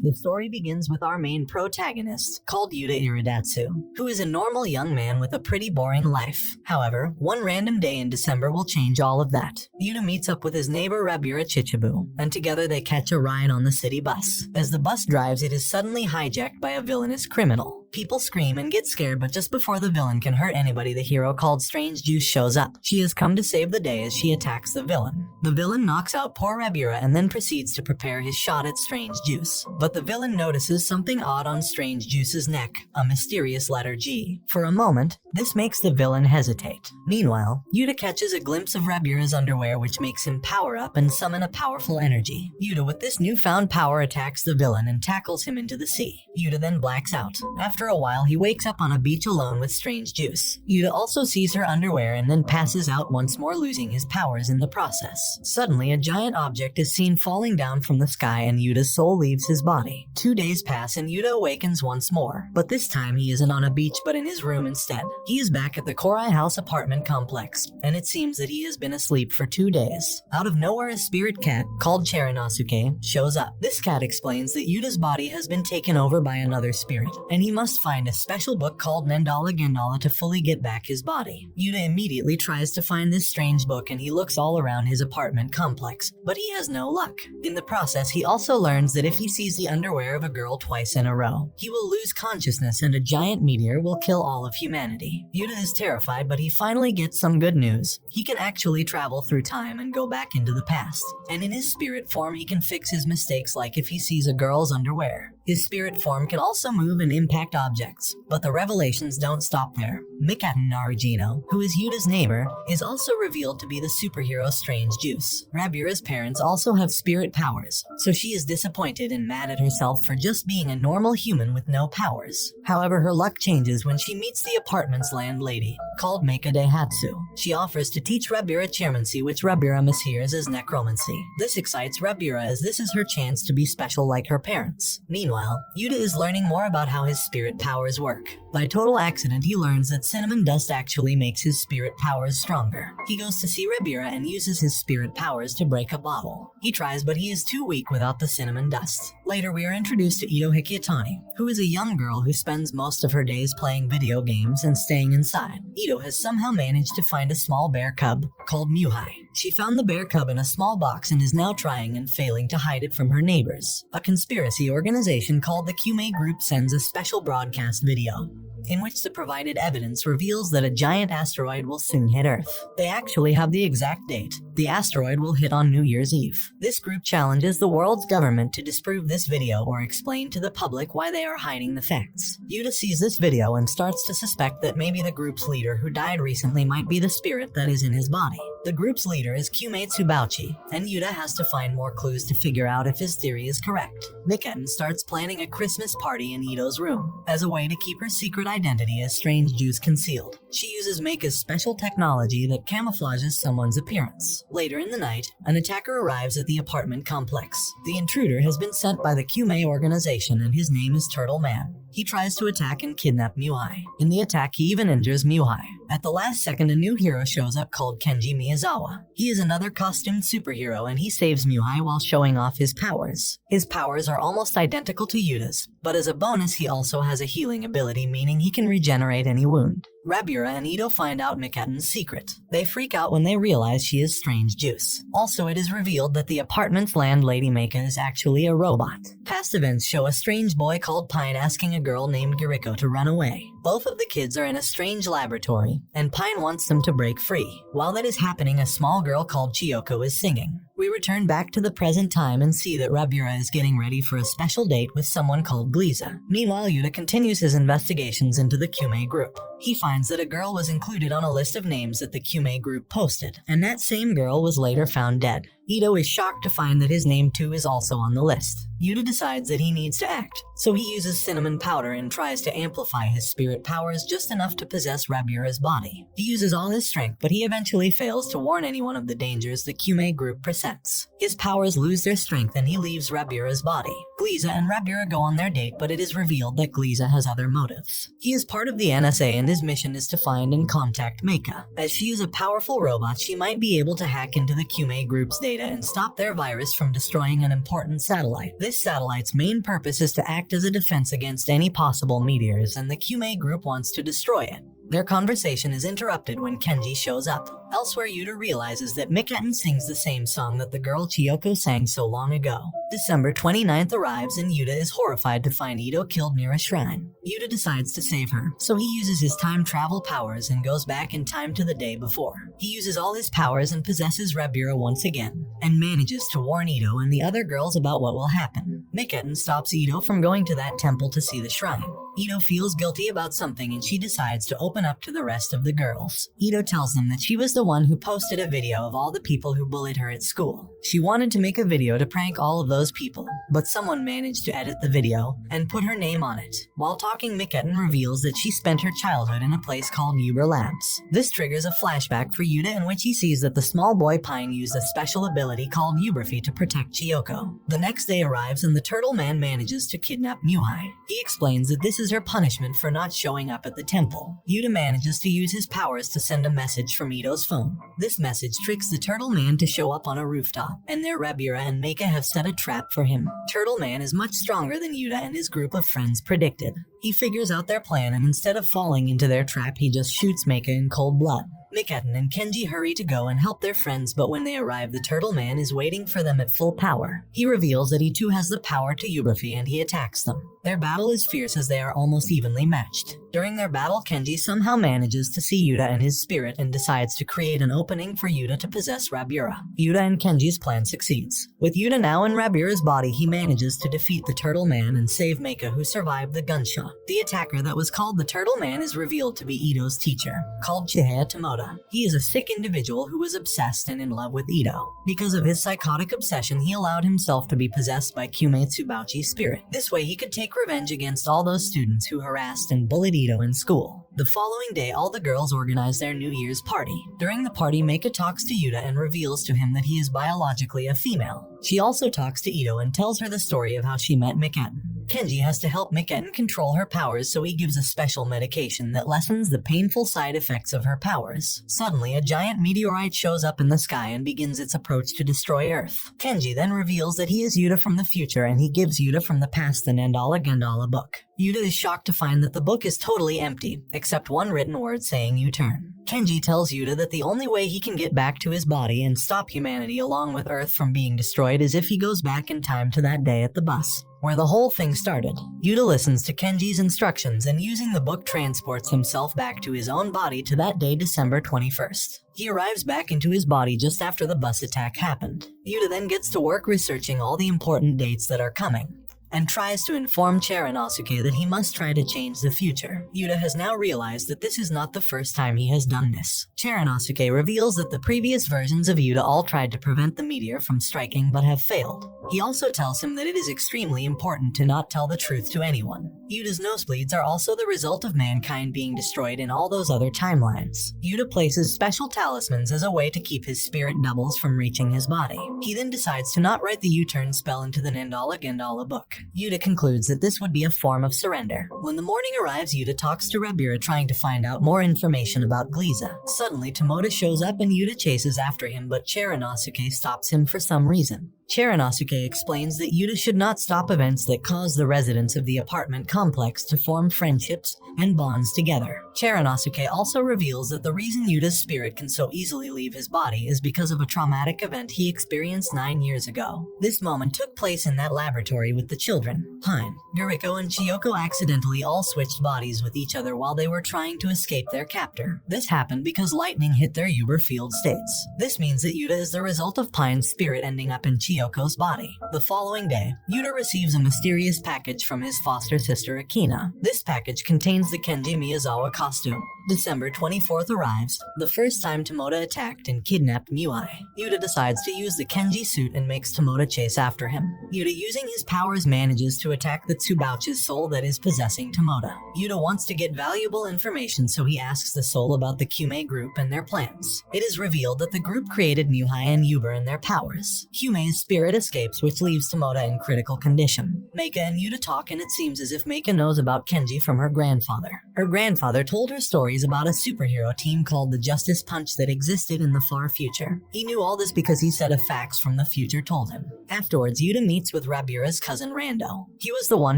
The story begins with our main protagonist, called Yta Iritatsu, who is a normal young man with a pretty boring life. However, one random day in December will change all of that. Yuta meets up with his neighbor Rabura Chichibu, and together they catch a ride on the city bus. As the bus drives, it is suddenly hijacked by a villainous criminal. People scream and get scared, but just before the villain can hurt anybody, the hero called Strange Juice shows up. She has come to save the day as she attacks the villain. The villain knocks out poor Rabura and then proceeds to prepare his shot at Strange Juice. But the villain notices something odd on Strange Juice's neck, a mysterious letter G. For a moment, this makes the villain hesitate. Meanwhile, Yuta catches a glimpse of Rabura's underwear, which makes him power up and summon a powerful energy. Yuta, with this newfound power, attacks the villain and tackles him into the sea. Yuta then blacks out. After a while, he wakes up on a beach alone with Strange Juice. Yuta also sees her underwear and then passes out once more, losing his powers in the process. Suddenly, a giant object is seen falling down from the sky and Yuta's soul leaves his body. 2 days pass and Yuta awakens once more, but this time he isn't on a beach but in his room instead. He is back at the Korai House apartment complex, and it seems that he has been asleep for 2 days. Out of nowhere, a spirit cat called Cherinosuke shows up. This cat explains that Yuta's body has been taken over by another spirit, and he must find a special book called Nendala Gendala to fully get back his body. Yuta immediately tries to find this strange book and he looks all around his apartment complex, but he has no luck. In the process, he also learns that if he sees the underwear of a girl twice in a row, he will lose consciousness and a giant meteor will kill all of humanity. Yuta is terrified, but he finally gets some good news. He can actually travel through time and go back into the past, and in his spirit form he can fix his mistakes, like if he sees a girl's underwear. His spirit form can also move and impact objects, but the revelations don't stop there. Mikaten Narujino, who is Yuta's neighbor, is also revealed to be the superhero Strange Juice. Rabura's parents also have spirit powers, so she is disappointed and mad at herself for just being a normal human with no powers. However, her luck changes when she meets the apartment's landlady, called Meika Daihatsu. She offers to teach Rabura chairmancy, which Rabura mishears as necromancy. This excites Rabura as this is her chance to be special like her parents. Meanwhile, Yuta is learning more about how his spirit powers work. By total accident, he learns that cinnamon dust actually makes his spirit powers stronger. He goes to see Rabura and uses his spirit powers to break a bottle. He tries, but he is too weak without the cinnamon dust. Later, we are introduced to Ito Hikitani, who is a young girl who spends most of her days playing video games and staying inside. Ito has somehow managed to find a small bear cub called Muhai. She found the bear cub in a small box and is now trying and failing to hide it from her neighbors. A conspiracy organization called the Kume Group sends a special broadcast video, in which the provided evidence reveals that a giant asteroid will soon hit Earth. They actually have the exact date. The asteroid will hit on New Year's Eve. This group challenges the world's government to disprove this video or explain to the public why they are hiding the facts. Yuta sees this video and starts to suspect that maybe the group's leader who died recently might be the spirit that is in his body. The group's leader is Kume Tsubauchi, and Yuta has to find more clues to figure out if his theory is correct. Mikaten starts planning a Christmas party in Ito's room, as a way to keep her secret identity as Strange Juice concealed. She uses Meika's special technology that camouflages someone's appearance. Later in the night, an attacker arrives at the apartment complex. The intruder has been sent by the Kume organization and his name is Turtle Man. He tries to attack and kidnap Muhai. In the attack, he even injures Muhai. At the last second, a new hero shows up called Kenji Miyazawa. He is another costumed superhero and he saves Muhai while showing off his powers. His powers are almost identical to Yuta's, but as a bonus he also has a healing ability, meaning he can regenerate any wound. Rabura and Ito find out Mikaten's secret. They freak out when they realize she is Strange Juice. Also, it is revealed that the apartment's landlady Meika is actually a robot. Past events show a strange boy called Pine asking a girl named Giriko to run away. Both of the kids are in a strange laboratory, and Pine wants them to break free. While that is happening, a small girl called Chiyoko is singing. We return back to the present time and see that Rabura is getting ready for a special date with someone called Gliza. Meanwhile, Yuta continues his investigations into the Kume group. He finds that a girl was included on a list of names that the Kume group posted, and that same girl was later found dead. Ito is shocked to find that his name too is also on the list. Yuta decides that he needs to act, so he uses cinnamon powder and tries to amplify his spirit powers just enough to possess Rabura's body. He uses all his strength, but he eventually fails to warn anyone of the dangers the Kume group presents. His powers lose their strength and he leaves Rabura's body. Gliza and Rabura go on their date, but it is revealed that Gliza has other motives. He is part of the NSA and his mission is to find and contact Meika. As she is a powerful robot, she might be able to hack into the Kume group's data Yta and stop their virus from destroying an important satellite. This satellite's main purpose is to act as a defense against any possible meteors, and the Kyume group wants to destroy it. Their conversation is interrupted when Kenji shows up. Elsewhere, Yta realizes that Miketten sings the same song that the girl Chiyoko sang so long ago. December 29th arrives and Yta is horrified to find Ito killed near a shrine. Yta decides to save her, so he uses his time travel powers and goes back in time to the day before. He uses all his powers and possesses Rabira once again, and manages to warn Ito and the other girls about what will happen. Miketten stops Ito from going to that temple to see the shrine. Ito feels guilty about something and she decides to open up to the rest of the girls. Ito tells them that she was the one who posted a video of all the people who bullied her at school. She wanted to make a video to prank all of those people, but someone managed to edit the video and put her name on it. While talking, Miketten reveals that she spent her childhood in a place called Uber Labs. This triggers a flashback for Yta in which he sees that the small boy Pine used a special ability called Uberfi to protect Chiyoko. The next day arrives and the Turtle Man manages to kidnap Muhai. He explains that this is her punishment for not showing up at the temple. Yta manages to use his powers to send a message from Ito's phone. This message tricks the Turtle Man to show up on a rooftop, and their Rabira and Meika have set a trap for him. Turtle Man is much stronger than Yta and his group of friends predicted. He figures out their plan, and instead of falling into their trap, he just shoots Meika in cold blood. Miketten and Kenji hurry to go and help their friends, but when they arrive, the Turtle Man is waiting for them at full power. He reveals that he too has the power to Uberfi and he attacks them. Their battle is fierce as they are almost evenly matched. During their battle, Kenji somehow manages to see Yta and his spirit and decides to create an opening for Yta to possess Rabira. Yta and Kenji's plan succeeds. With Yta now in Rabira's body, he manages to defeat the Turtle Man and save Meika, who survived the gunshot. The attacker that was called the Turtle Man is revealed to be Ito's teacher, called Chihaya Tomoda. He is a sick individual who was obsessed and in love with Ito. Because of his psychotic obsession, he allowed himself to be possessed by Kyume Tsubauchi's spirit. This way, he could take revenge against all those students who harassed and bullied Ito in school. The following day, all the girls organize their New Year's party. During the party, Meika talks to Yta and reveals to him that he is biologically a female. She also talks to Ito and tells her the story of how she met Miketten. Kenji has to help Miketten control her powers, so he gives a special medication that lessens the painful side effects of her powers. Suddenly, a giant meteorite shows up in the sky and begins its approach to destroy Earth. Kenji then reveals that he is Yta from the future, and he gives Yta from the past the Nandala Gandala book. Yta is shocked to find that the book is totally empty, except one written word saying U-turn. Kenji tells Yta that the only way he can get back to his body and stop humanity along with Earth from being destroyed is if he goes back in time to that day at the bus, where the whole thing started. Yta listens to Kenji's instructions and using the book transports himself back to his own body to that day, December 21st. He arrives back into his body just after the bus attack happened. Yta then gets to work researching all the important dates that are coming, and tries to inform Cheranosuke that he must try to change the future. Yta has now realized that this is not the first time he has done this. Cheranosuke reveals that the previous versions of Yta all tried to prevent the meteor from striking but have failed. He also tells him that it is extremely important to not tell the truth to anyone. Yuta's nosebleeds are also the result of mankind being destroyed in all those other timelines. Yta places special talismans as a way to keep his spirit doubles from reaching his body. He then decides to not write the U-turn spell into the Nandala Gandala book. Yta concludes that this would be a form of surrender. When the morning arrives, Yta talks to Rabira trying to find out more information about Gliza. Suddenly, Tomoda shows up and Yta chases after him, but Cheranosuke stops him for some reason. Cheranosuke explains that Yta should not stop events that cause the residents of the apartment complex to form friendships and bonds together. Cheranosuke also reveals that the reason Yuta's spirit can so easily leave his body is because of a traumatic event he experienced 9 years ago. This moment took place in that laboratory with the children. Pine, Yuriko, and Chiyoko accidentally all switched bodies with each other while they were trying to escape their captor. This happened because lightning hit their Uber field states. This means that Yta is the result of Pine's spirit ending up in Chiyoko's body. The following day, Yta receives a mysterious package from his foster sister Akina. This package contains the Kenji Miyazawa costume. December 24th arrives, the first time Tomoda attacked and kidnapped Muai. Yta decides to use the Kenji suit and makes Tomoda chase after him. Yta, using his powers, manages to attack the Tsubauchi's soul that is possessing Tomoda. Yta wants to get valuable information, so he asks the soul about the Kyume group and their plans. It is revealed that the group created Muhai and Uber and their powers. Kyume's spirit escapes, which leaves Tomoda in critical condition. Meika and Yta talk, and it seems as if Meika knows about Kenji from her grandfather. Her grandfather told her story stories about a superhero team called the Justice Punch that existed in the far future. He knew all this because he said of facts from the future told him. Afterwards, Yuta meets with Rabura's cousin Rando. He was the one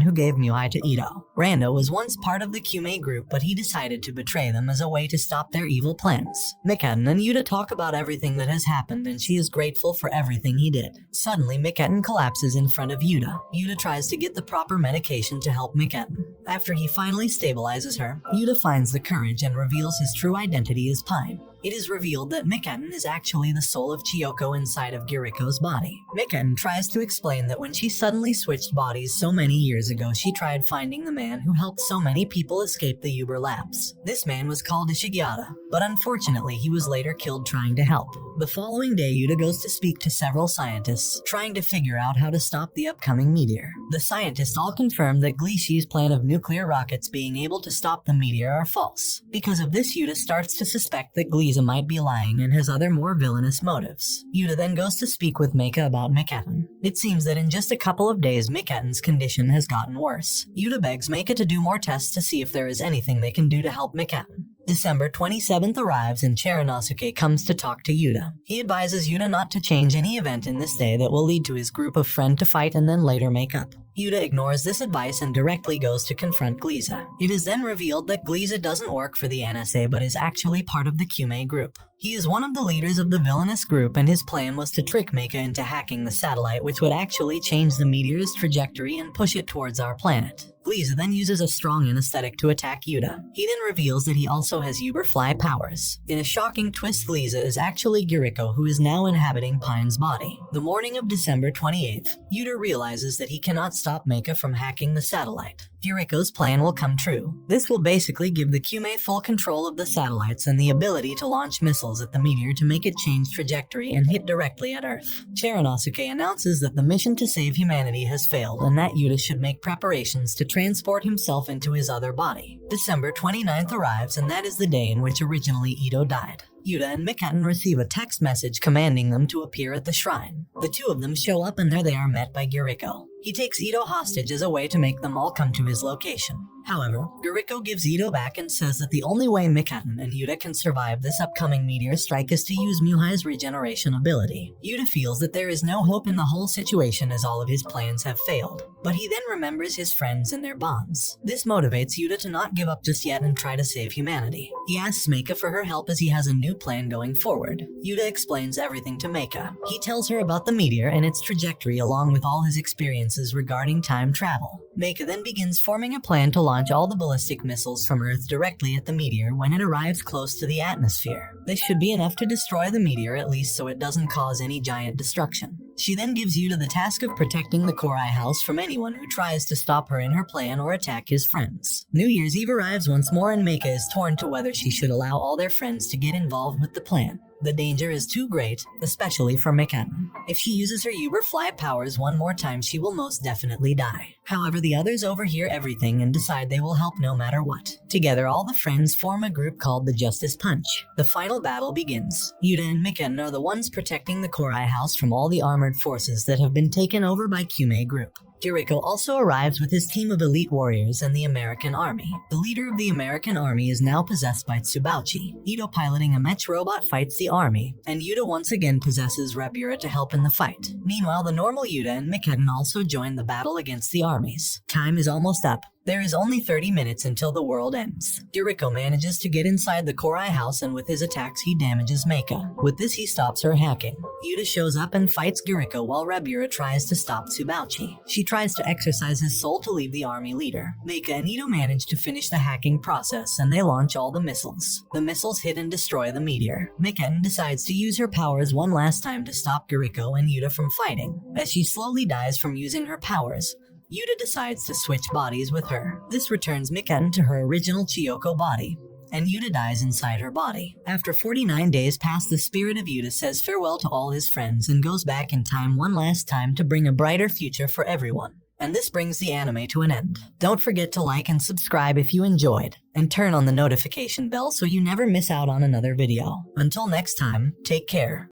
who gave Muai to Ito. Rando was once part of the Kyume group, but he decided to betray them as a way to stop their evil plans. Miketten and Yuta talk about everything that has happened, and she is grateful for everything he did. Suddenly, Miketten collapses in front of Yuta. Yuta tries to get the proper medication to help Miketten. After he finally stabilizes her, Yuta finds the courage and reveals his true identity as Pine. It is revealed that Miketten is actually the soul of Chiyoko inside of Giriko's body. Miketten tries to explain that when she suddenly switched bodies so many years ago, she tried finding the man who helped so many people escape the Uber Labs. This man was called Ishigyata, but unfortunately he was later killed trying to help. The following day, Yuta goes to speak to several scientists, trying to figure out how to stop the upcoming meteor. The scientists all confirm that Glishi's plan of nuclear rockets being able to stop the meteor are false. Because of this, Yuta starts to suspect that Gliese might be lying and has other more villainous motives. Yuta then goes to speak with Meika about Miketten. It seems that in just a couple of days, Miketten's condition has gotten worse. Yuta begs Meika to do more tests to see if there is anything they can do to help Miketten. December 27th arrives and Chernosuke comes to talk to Yuta. He advises Yuta not to change any event in this day that will lead to his group of friends to fight and then later make up. Yuta ignores this advice and directly goes to confront Gliese. It is then revealed that Gliese doesn't work for the NSA but is actually part of the Kyume group. He is one of the leaders of the villainous group, and his plan was to trick Meika into hacking the satellite, which would actually change the meteor's trajectory and push it towards our planet. Gliese then uses a strong anesthetic to attack Yuta. He then reveals that he also has Uberfly powers. In a shocking twist, Gliese is actually Giriko, who is now inhabiting Pine's body. The morning of December 28th, Yuta realizes that he cannot stop Meika from hacking the satellite. Giriko's plan will come true. This will basically give the Kyume full control of the satellites and the ability to launch missiles at the meteor to make it change trajectory and hit directly at Earth. Chernosuke announces that the mission to save humanity has failed and that Yuta should make preparations to transport himself into his other body. December 29th arrives, and that is the day in which originally Ito died. Yuta and Miketten receive a text message commanding them to appear at the shrine. The two of them show up and there they are met by Giriko. He takes Ito hostage as a way to make them all come to his location. However, Giriko gives Ito back and says that the only way Miketten and Yuta can survive this upcoming meteor strike is to use Muhai's regeneration ability. Yuta feels that there is no hope in the whole situation as all of his plans have failed, but he then remembers his friends and their bonds. This motivates Yuta to not give up just yet and try to save humanity. He asks Meika for her help as he has a new plan going forward. Yuta explains everything to Meika. He tells her about the meteor and its trajectory along with all his experiences regarding time travel. Meika then begins forming a plan to launch all the ballistic missiles from Earth directly at the meteor when it arrives close to the atmosphere. This should be enough to destroy the meteor, at least so it doesn't cause any giant destruction. She then gives Yuta the task of protecting the Korai house from anyone who tries to stop her in her plan or attack his friends. New Year's Eve arrives once more and Meika is torn to whether she should allow all their friends to get involved with the plan. The danger is too great, especially for Miketten. If she uses her Uberfly powers one more time, she will most definitely die. However, the others overhear everything and decide they will help no matter what. Together, all the friends form a group called the Justice Punch. The final battle begins. Yuta and Miketten are the ones protecting the Korai house from all the armored forces that have been taken over by Kyume group. Giriko also arrives with his team of elite warriors and the American army. The leader of the American army is now possessed by Tsubauchi. Ito piloting a mech robot fights the army, and Yuta once again possesses Rabura to help in the fight. Meanwhile, the normal Yuta and Miketten also join the battle against the armies. Time is almost up. There is only 30 minutes until the world ends. Giriko manages to get inside the Korai house and with his attacks he damages Meika. With this he stops her hacking. Yuta shows up and fights Giriko while Rabura tries to stop Tsubauchi. She tries to exercise his soul to leave the army leader. Meika and Ito manage to finish the hacking process and they launch all the missiles. The missiles hit and destroy the meteor. Miketten decides to use her powers one last time to stop Giriko and Yuta from fighting. As she slowly dies from using her powers, Yuta decides to switch bodies with her. This returns Miketten to her original Chiyoko body, and Yuta dies inside her body. After 49 days pass, the spirit of Yuta says farewell to all his friends and goes back in time one last time to bring a brighter future for everyone. And this brings the anime to an end. Don't forget to like and subscribe if you enjoyed, and turn on the notification bell so you never miss out on another video. Until next time, take care.